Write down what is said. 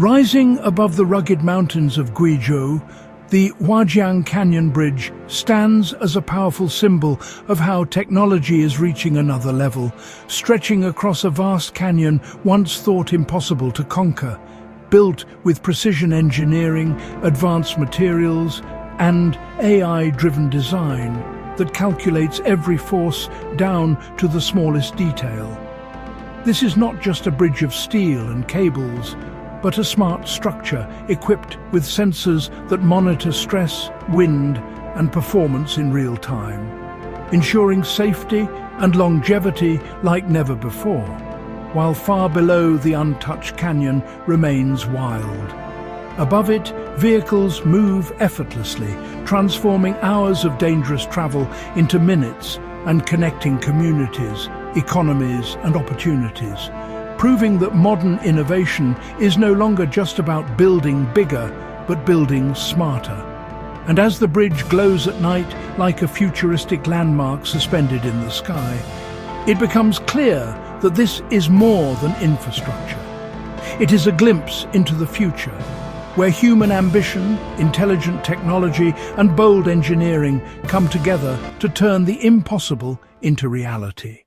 Rising above the rugged mountains of Guizhou, the Huajiang Canyon Bridge stands as a powerful symbol of how technology is reaching another level, stretching across a vast canyon once thought impossible to conquer. Built with precision engineering, advanced materials, and AI-driven design that calculates every force down to the smallest detail. This is not just a bridge of steel and cables, but a smart structure equipped with sensors that monitor stress, wind, and performance in real time, ensuring safety and longevity like never before, while far below the untouched canyon remains wild. Above it, vehicles move effortlessly, transforming hours of dangerous travel into minutes and connecting communities, economies, and opportunities, proving that modern innovation is no longer just about building bigger, but building smarter. And as the bridge glows at night like a futuristic landmark suspended in the sky, it becomes clear that this is more than infrastructure. It is a glimpse into the future, where human ambition, intelligent technology, and bold engineering come together to turn the impossible into reality.